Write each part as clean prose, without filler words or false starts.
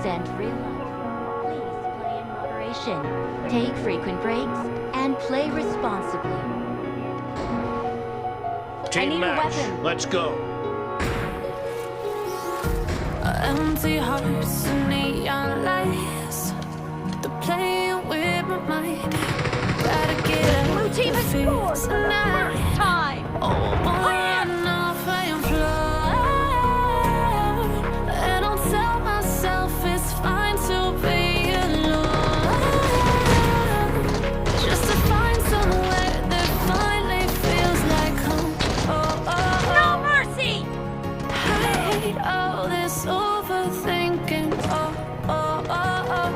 100% real life. Please play in moderation, take frequent breaks, and play responsibly. Team match, let's go. Empty hearts and neon lights. They're playing with my mind. Gotta get out. Blue team has scored for the first time. Oh, I wanna run off and fly. And I'll tell myself it's fine to be alone. Just to find somewhere that finally feels like home. Oh, oh, No mercy! I hate all this overthinking. Oh, oh, oh, oh.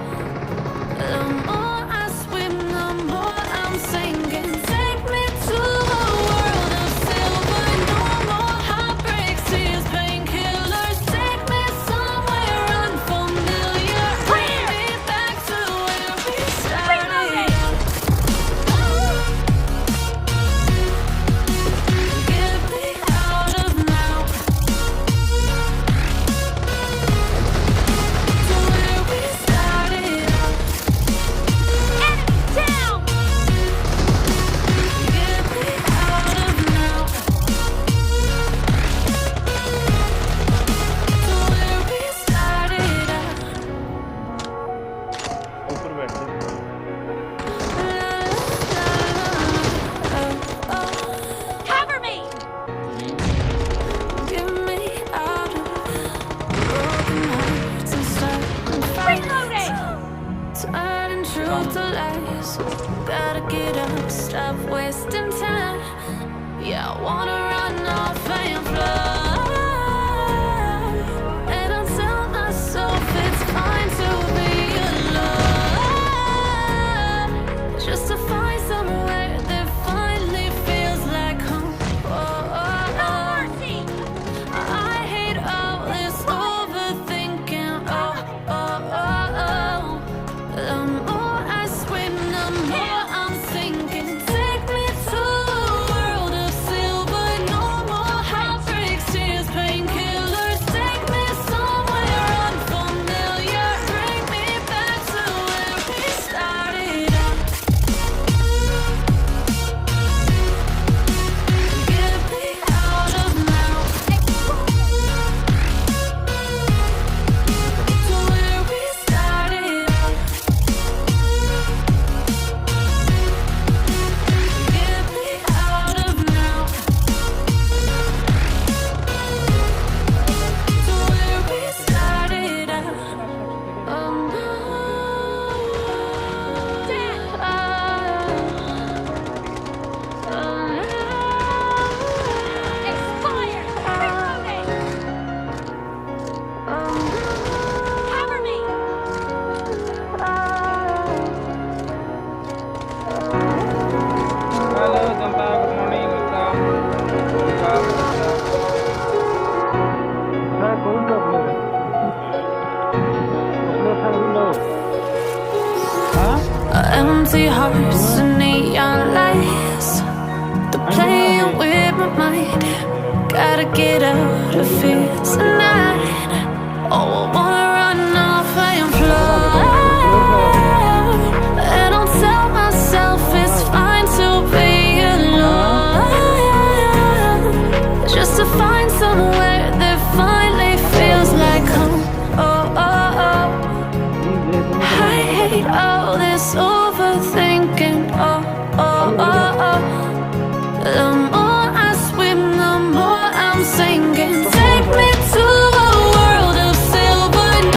The more I swim, the more I'm sinking. Take me to a world of silver. No more heartbreaks, tears, painkillers. Take me somewhere unfamiliar. Bring me back to where we started. Get me out of now. To where we started. Enemy down! Get me out of now. To where we started. ऊपर बैठते हैं। Cover me! Get me out of broken hearts and starting Reloading! fights. Turning truth to lies. Gotta get up, stop wasting time. Yeah, I wanna run off and fly. And I'll tell myself it's fine to be alone. Just to find somewhere that finally feels like home. Oh, oh, No oh. mercy! I hate all this overthinking. Oh, oh, oh, oh. The more I swim, the more I'm sinking. Take me to a world of silver. No more heartbreaks, tears, painkillers. Take me somewhere unfamiliar. Bring me back to where we started. Get me out of now. To where we started. Get me out of now. To where we started. Oh no. Expired! Reloading! Cover me! Hello, Janta. Good morning. Welcome. Sir, कौन सा player है? Player था window. हाँ? Empty hearts and neon lights. They're playing with my mind. Gotta get out of here tonight. Oh, I wanna run off and fly. And I'll tell myself it's fine to be alone. Just to find somewhere that finally feels like home. Oh, oh, oh. I hate all this